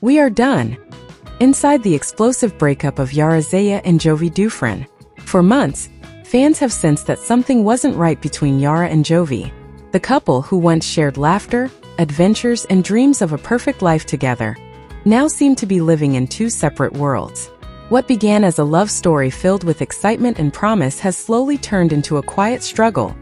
We are done. Inside the explosive breakup of Yara, Zaya and Jovi Dufren. For months, fans have sensed that something wasn't right between Yara and Jovi. The couple who once shared laughter, adventures and dreams of a perfect life together now seem to be living in two separate worlds. What began as a love story filled with excitement and promise has slowly turned into a quiet struggle,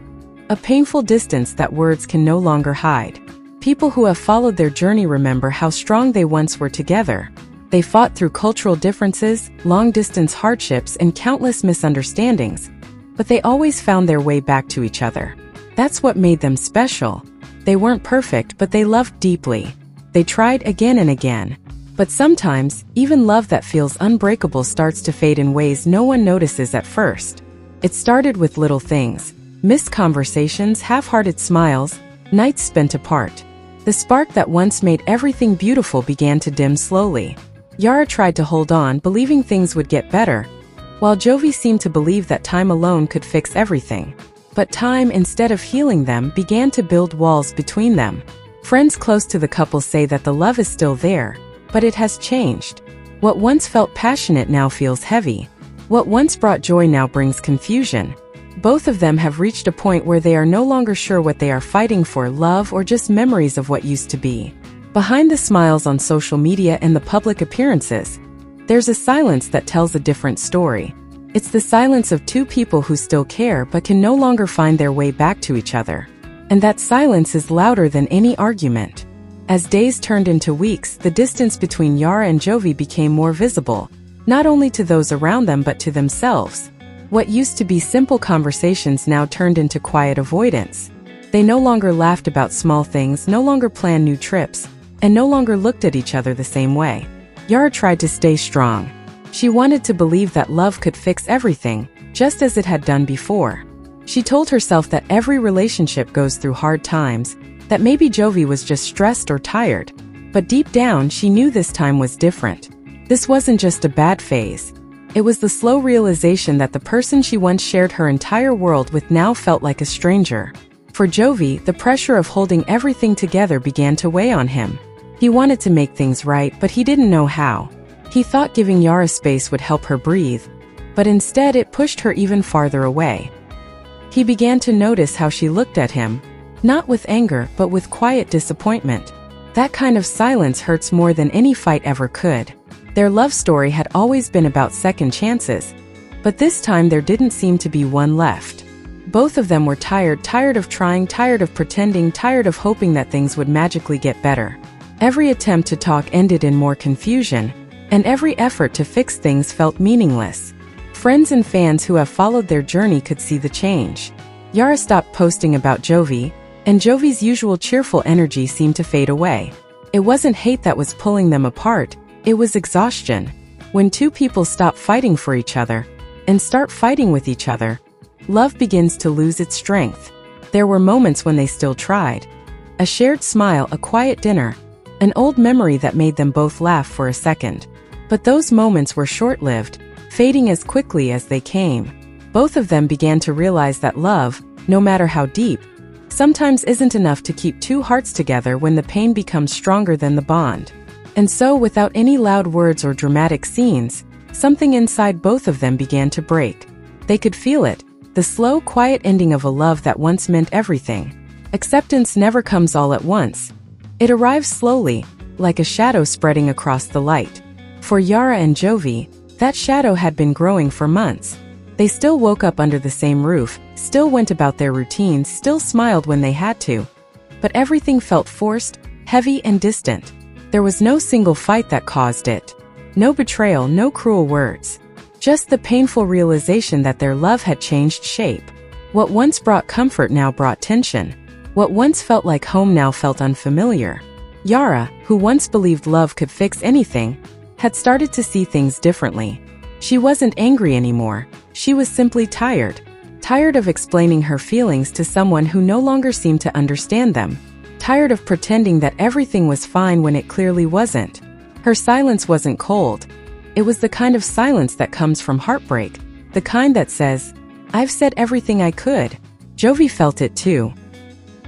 a painful distance that words can no longer hide. People who have followed their journey remember how strong they once were together. They fought through cultural differences, long-distance hardships, and countless misunderstandings, but they always found their way back to each other. That's what made them special. They weren't perfect, but they loved deeply. They tried again and again. But sometimes, even love that feels unbreakable starts to fade in ways no one notices at first. It started with little things: missed conversations, half-hearted smiles, nights spent apart. The spark that once made everything beautiful began to dim slowly. Yara tried to hold on, believing things would get better, while Jovi seemed to believe that time alone could fix everything. But time, instead of healing them, began to build walls between them. Friends close to the couple say that the love is still there, but it has changed. What once felt passionate now feels heavy. What once brought joy now brings confusion. Both of them have reached a point where they are no longer sure what they are fighting for, love or just memories of what used to be. Behind the smiles on social media and the public appearances, there's a silence that tells a different story. It's the silence of two people who still care but can no longer find their way back to each other. And that silence is louder than any argument. As days turned into weeks, the distance between Yara and Jovi became more visible, not only to those around them but to themselves. What used to be simple conversations now turned into quiet avoidance. They no longer laughed about small things, no longer planned new trips, and no longer looked at each other the same way. Yara tried to stay strong. She wanted to believe that love could fix everything, just as it had done before. She told herself that every relationship goes through hard times, that maybe Jovi was just stressed or tired. But deep down, she knew this time was different. This wasn't just a bad phase. It was the slow realization that the person she once shared her entire world with now felt like a stranger. For Jovi, the pressure of holding everything together began to weigh on him. He wanted to make things right, but he didn't know how. He thought giving Yara space would help her breathe, but instead it pushed her even farther away. He began to notice how she looked at him, not with anger, but with quiet disappointment. That kind of silence hurts more than any fight ever could. Their love story had always been about second chances, but this time there didn't seem to be one left. Both of them were tired of trying, tired of pretending, tired of hoping that things would magically get better. Every attempt to talk ended in more confusion, and every effort to fix things felt meaningless. Friends and fans who have followed their journey could see the change. Yara stopped posting about Jovi, and Jovi's usual cheerful energy seemed to fade away. It wasn't hate that was pulling them apart, it was exhaustion. When two people stop fighting for each other and start fighting with each other, love begins to lose its strength. There were moments when they still tried. A shared smile, a quiet dinner, an old memory that made them both laugh for a second. But those moments were short-lived, fading as quickly as they came. Both of them began to realize that love, no matter how deep, sometimes isn't enough to keep two hearts together when the pain becomes stronger than the bond. And so, without any loud words or dramatic scenes, something inside both of them began to break. They could feel it, the slow, quiet ending of a love that once meant everything. Acceptance never comes all at once. It arrives slowly, like a shadow spreading across the light. For Yara and Jovi, that shadow had been growing for months. They still woke up under the same roof, still went about their routines, still smiled when they had to. But everything felt forced, heavy and distant. There was no single fight that caused it. No betrayal, no cruel words. Just the painful realization that their love had changed shape. What once brought comfort now brought tension. What once felt like home now felt unfamiliar. Yara, who once believed love could fix anything, had started to see things differently. She wasn't angry anymore. She was simply tired. Tired of explaining her feelings to someone who no longer seemed to understand them. Tired of pretending that everything was fine when it clearly wasn't. Her silence wasn't cold. It was the kind of silence that comes from heartbreak. The kind that says, "I've said everything I could." Jovi felt it too.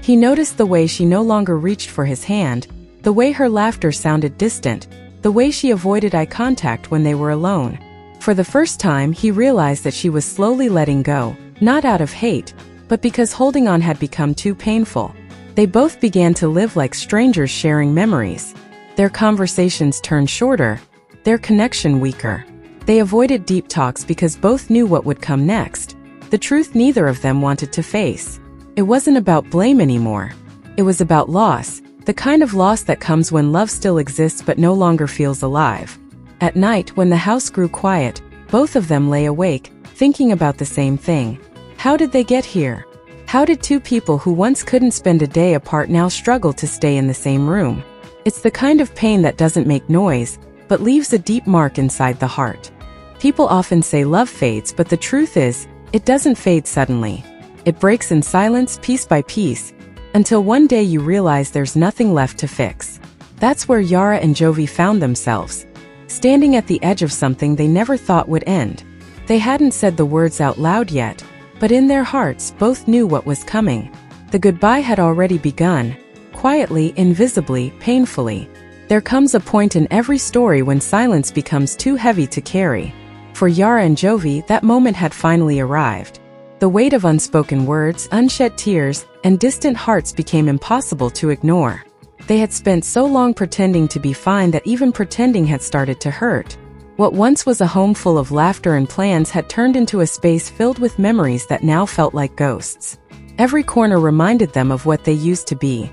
He noticed the way she no longer reached for his hand, the way her laughter sounded distant, the way she avoided eye contact when they were alone. For the first time, he realized that she was slowly letting go, not out of hate, but because holding on had become too painful. They both began to live like strangers sharing memories. Their conversations turned shorter, their connection weaker. They avoided deep talks because both knew what would come next, the truth neither of them wanted to face. It wasn't about blame anymore. It was about loss, the kind of loss that comes when love still exists but no longer feels alive. At night, when the house grew quiet, both of them lay awake, thinking about the same thing. How did they get here? How did two people who once couldn't spend a day apart now struggle to stay in the same room? It's the kind of pain that doesn't make noise, but leaves a deep mark inside the heart. People often say love fades, but the truth is, it doesn't fade suddenly. It breaks in silence, piece by piece, until one day you realize there's nothing left to fix. That's where Yara and Jovi found themselves, standing at the edge of something they never thought would end. They hadn't said the words out loud yet, but in their hearts both knew what was coming. The goodbye had already begun, quietly, invisibly, painfully. There comes a point in every story when silence becomes too heavy to carry. For Yara and Jovi, that moment had finally arrived. The weight of unspoken words, unshed tears, and distant hearts became impossible to ignore. They had spent so long pretending to be fine that even pretending had started to hurt. What once was a home full of laughter and plans had turned into a space filled with memories that now felt like ghosts. Every corner reminded them of what they used to be.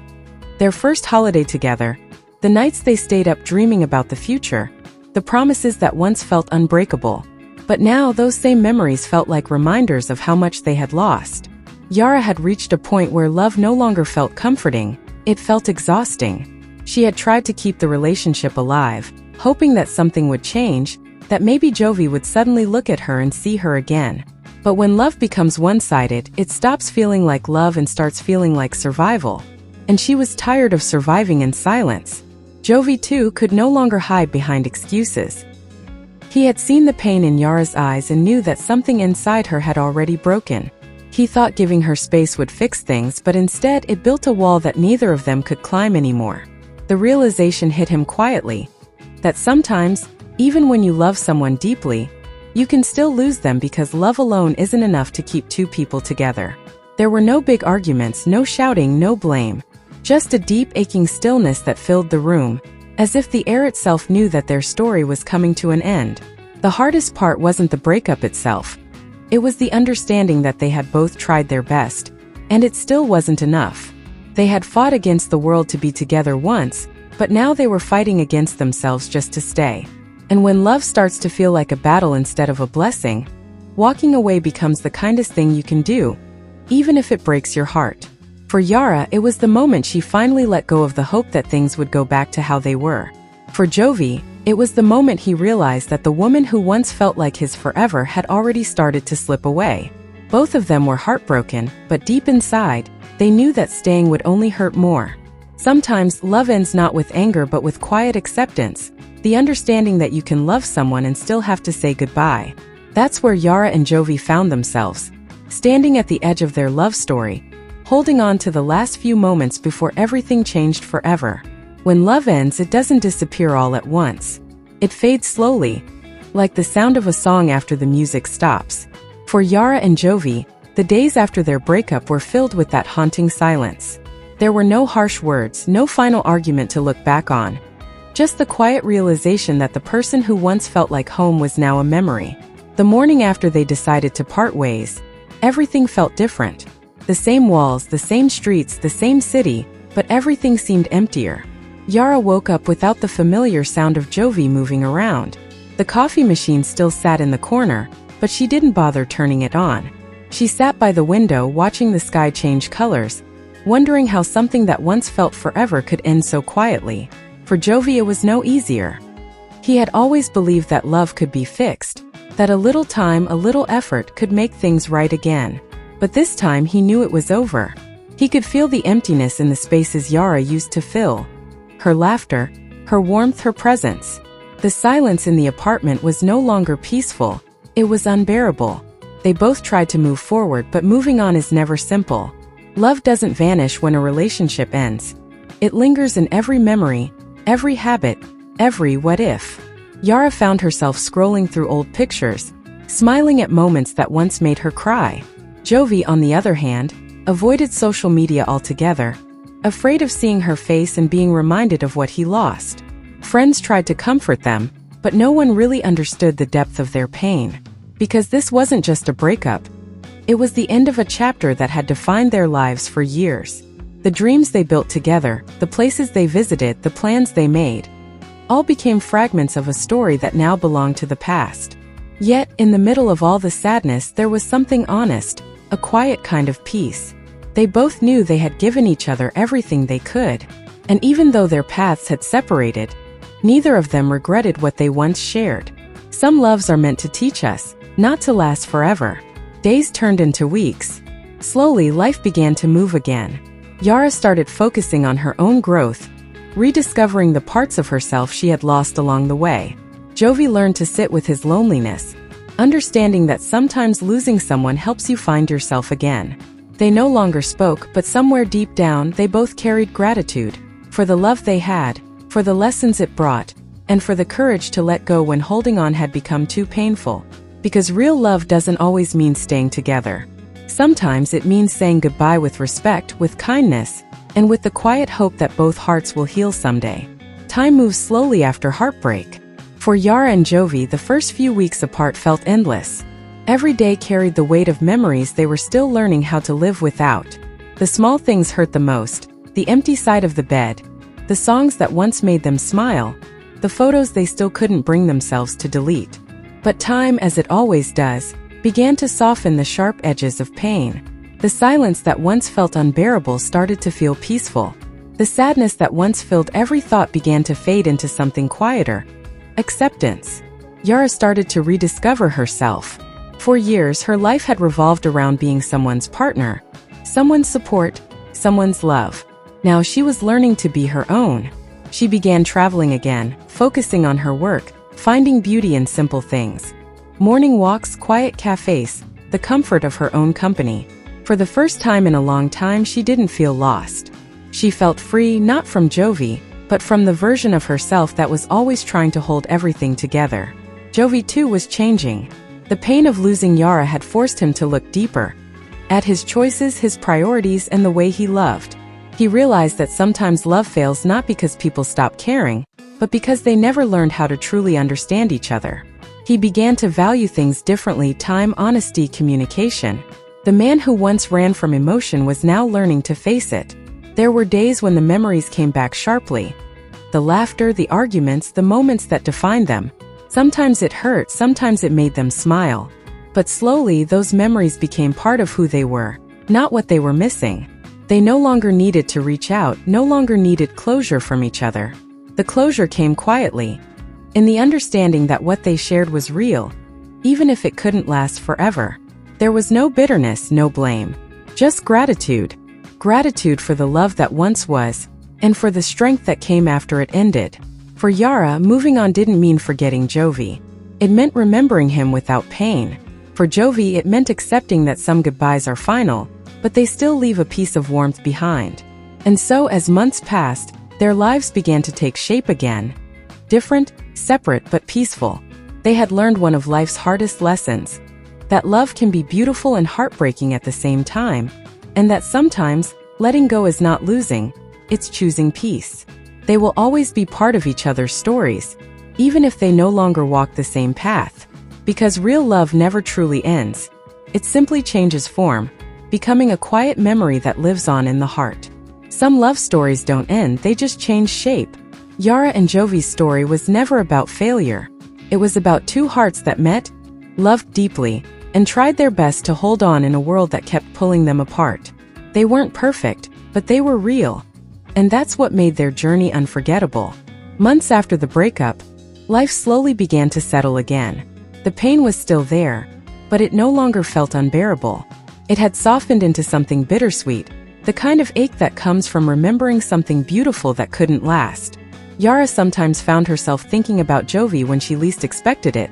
Their first holiday together, the nights they stayed up dreaming about the future, the promises that once felt unbreakable. But now those same memories felt like reminders of how much they had lost. Yara had reached a point where love no longer felt comforting, it felt exhausting. She had tried to keep the relationship alive, hoping that something would change, that maybe Jovi would suddenly look at her and see her again. But when love becomes one-sided, it stops feeling like love and starts feeling like survival. And she was tired of surviving in silence. Jovi, too, could no longer hide behind excuses. He had seen the pain in Yara's eyes and knew that something inside her had already broken. He thought giving her space would fix things, but instead it built a wall that neither of them could climb anymore. The realization hit him quietly, that sometimes, even when you love someone deeply, you can still lose them because love alone isn't enough to keep two people together. There were no big arguments, no shouting, no blame. Just a deep, aching stillness that filled the room, as if the air itself knew that their story was coming to an end. The hardest part wasn't the breakup itself. It was the understanding that they had both tried their best, and it still wasn't enough. They had fought against the world to be together once, but now they were fighting against themselves just to stay. And when love starts to feel like a battle instead of a blessing, walking away becomes the kindest thing you can do, even if it breaks your heart. For Yara, it was the moment she finally let go of the hope that things would go back to how they were. For Jovi, it was the moment he realized that the woman who once felt like his forever had already started to slip away. Both of them were heartbroken, but deep inside, they knew that staying would only hurt more. Sometimes love ends not with anger but with quiet acceptance, the understanding that you can love someone and still have to say goodbye. That's where Yara and Jovi found themselves, standing at the edge of their love story, holding on to the last few moments before everything changed forever. When love ends, it doesn't disappear all at once. It fades slowly, like the sound of a song after the music stops. For Yara and Jovi, the days after their breakup were filled with that haunting silence. There were no harsh words, no final argument to look back on. Just the quiet realization that the person who once felt like home was now a memory. The morning after they decided to part ways, everything felt different. The same walls, the same streets, the same city, but everything seemed emptier. Yara woke up without the familiar sound of Jovi moving around. The coffee machine still sat in the corner, but she didn't bother turning it on. She sat by the window watching the sky change colors, wondering how something that once felt forever could end so quietly. For Jovi, it was no easier. He had always believed that love could be fixed, that a little time, a little effort could make things right again. But this time he knew it was over. He could feel the emptiness in the spaces Yara used to fill. Her laughter, her warmth, her presence. The silence in the apartment was no longer peaceful. It was unbearable. They both tried to move forward, but moving on is never simple. Love doesn't vanish when a relationship ends. It lingers in every memory, every habit, every what if. Yara found herself scrolling through old pictures, smiling at moments that once made her cry. Jovi, on the other hand, avoided social media altogether, afraid of seeing her face and being reminded of what he lost. Friends tried to comfort them, but no one really understood the depth of their pain. Because this wasn't just a breakup. It was the end of a chapter that had defined their lives for years. The dreams they built together, the places they visited, the plans they made, all became fragments of a story that now belonged to the past. Yet, in the middle of all the sadness, there was something honest, a quiet kind of peace. They both knew they had given each other everything they could, and even though their paths had separated, neither of them regretted what they once shared. Some loves are meant to teach us, not to last forever. Days turned into weeks. Slowly, life began to move again. Yara started focusing on her own growth, rediscovering the parts of herself she had lost along the way. Jovi learned to sit with his loneliness, understanding that sometimes losing someone helps you find yourself again. They no longer spoke, but somewhere deep down, they both carried gratitude for the love they had, for the lessons it brought, and for the courage to let go when holding on had become too painful. Because real love doesn't always mean staying together. Sometimes it means saying goodbye with respect, with kindness, and with the quiet hope that both hearts will heal someday. Time moves slowly after heartbreak. For Yara and Jovi, the first few weeks apart felt endless. Every day carried the weight of memories they were still learning how to live without. The small things hurt the most, the empty side of the bed, the songs that once made them smile, the photos they still couldn't bring themselves to delete. But time, as it always does, began to soften the sharp edges of pain. The silence that once felt unbearable started to feel peaceful. The sadness that once filled every thought began to fade into something quieter. Acceptance. Yara started to rediscover herself. For years, her life had revolved around being someone's partner, someone's support, someone's love. Now she was learning to be her own. She began traveling again, focusing on her work, finding beauty in simple things. Morning walks, quiet cafes, the comfort of her own company. For the first time in a long time, she didn't feel lost. She felt free, not from Jovi, but from the version of herself that was always trying to hold everything together. Jovi too was changing. The pain of losing Yara had forced him to look deeper at his choices, his priorities, and the way he loved. He realized that sometimes love fails not because people stop caring, but because they never learned how to truly understand each other. He began to value things differently: time, honesty, communication. The man who once ran from emotion was now learning to face it. There were days when the memories came back sharply. The laughter, the arguments, the moments that defined them. Sometimes it hurt, sometimes it made them smile. But slowly, those memories became part of who they were, not what they were missing. They no longer needed to reach out, no longer needed closure from each other. The closure came quietly, in the understanding that what they shared was real, even if it couldn't last forever. There was no bitterness, no blame. Just gratitude. Gratitude for the love that once was, and for the strength that came after it ended. For Yara, moving on didn't mean forgetting Jovi. It meant remembering him without pain. For Jovi, it meant accepting that some goodbyes are final, but they still leave a piece of warmth behind. And so, as months passed, their lives began to take shape again. Different, separate, but peaceful. They had learned one of life's hardest lessons: that love can be beautiful and heartbreaking at the same time, and that sometimes, letting go is not losing, it's choosing peace. They will always be part of each other's stories, even if they no longer walk the same path. Because real love never truly ends. It simply changes form, becoming a quiet memory that lives on in the heart. Some love stories don't end, they just change shape. Yara and Jovi's story was never about failure. It was about two hearts that met, loved deeply, and tried their best to hold on in a world that kept pulling them apart. They weren't perfect, but they were real. And that's what made their journey unforgettable. Months after the breakup, life slowly began to settle again. The pain was still there, but it no longer felt unbearable. It had softened into something bittersweet, the kind of ache that comes from remembering something beautiful that couldn't last. Yara sometimes found herself thinking about Jovi when she least expected it.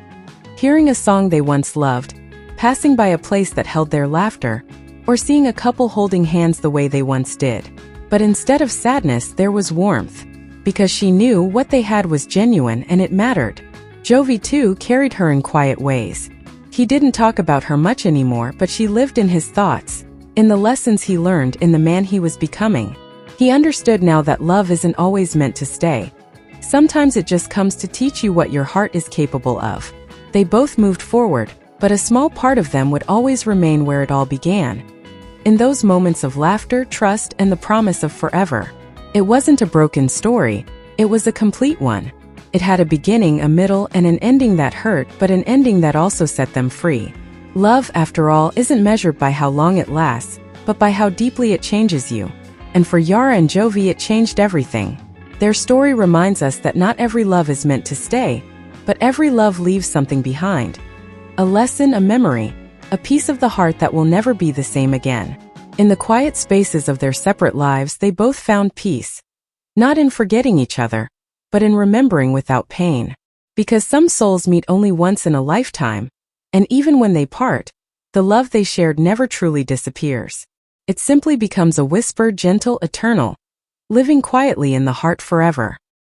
Hearing a song they once loved, passing by a place that held their laughter, or seeing a couple holding hands the way they once did. But instead of sadness, there was warmth. because she knew what they had was genuine and it mattered. Jovi too carried her in quiet ways. He didn't talk about her much anymore, but she lived in his thoughts, in the lessons he learned, in the man he was becoming. He understood now that love isn't always meant to stay. Sometimes it just comes to teach you what your heart is capable of. They both moved forward, but a small part of them would always remain where it all began. In those moments of laughter, trust, and the promise of forever. It wasn't a broken story, it was a complete one. It had a beginning, a middle, and an ending that hurt, but an ending that also set them free. Love, after all, isn't measured by how long it lasts, but by how deeply it changes you. And for Yara and Jovi, it changed everything. Their story reminds us that not every love is meant to stay, but every love leaves something behind. A lesson, a memory, a piece of the heart that will never be the same again. In the quiet spaces of their separate lives, they both found peace. Not in forgetting each other, but in remembering without pain. Because some souls meet only once in a lifetime, and even when they part, the love they shared never truly disappears. It simply becomes a whisper, gentle, eternal, living quietly in the heart forever.